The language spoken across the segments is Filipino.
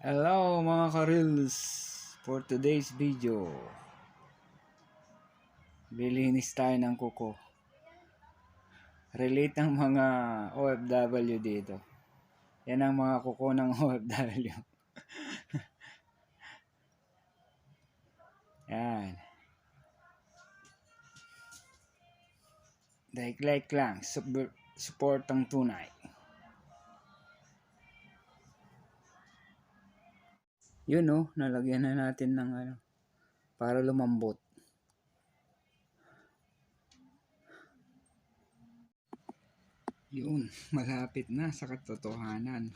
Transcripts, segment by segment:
Hello mga ka-reels, for today's video lilinis tayo ng kuko. Relate ang mga OFW dito. Yan ang mga kuko ng OFW. Yan, like lang, support ang tunay. Yun nalagyan na natin ng para lumambot. Yun, malapit na sa katotohanan.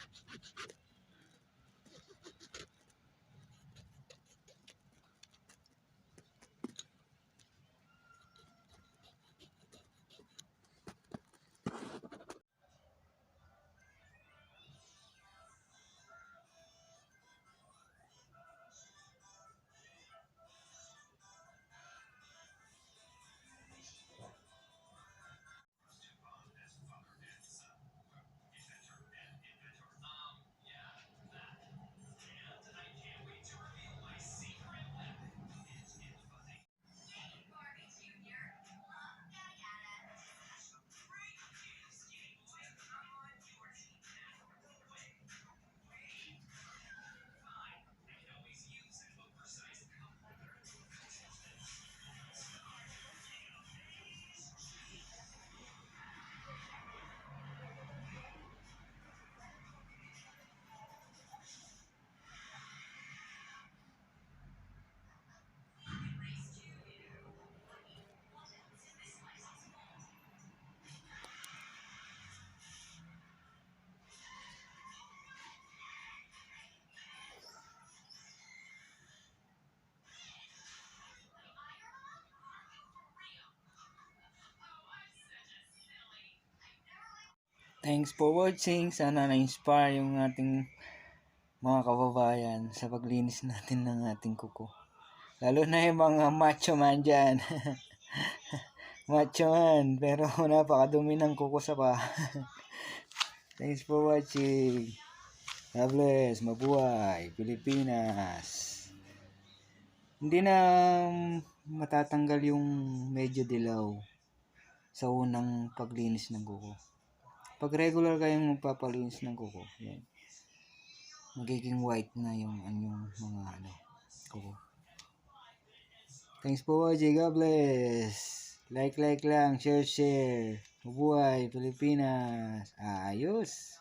Thanks for watching. Sana na-inspire yung ating mga kababayan sa paglinis natin ng ating kuko. Lalo na yung mga macho man dyan. Macho man, pero napakadumi ng kuko sa pa. Thanks for watching. God bless. Mabuhay Pilipinas. Hindi na matatanggal yung medyo dilaw sa unang paglinis ng kuko. Pag regular kayong magpapalinis ng kuko, yan, magiging white na yung mga kuko. Thanks for watching. God bless. Like lang, share. Mabuhay Pilipinas. Ayos.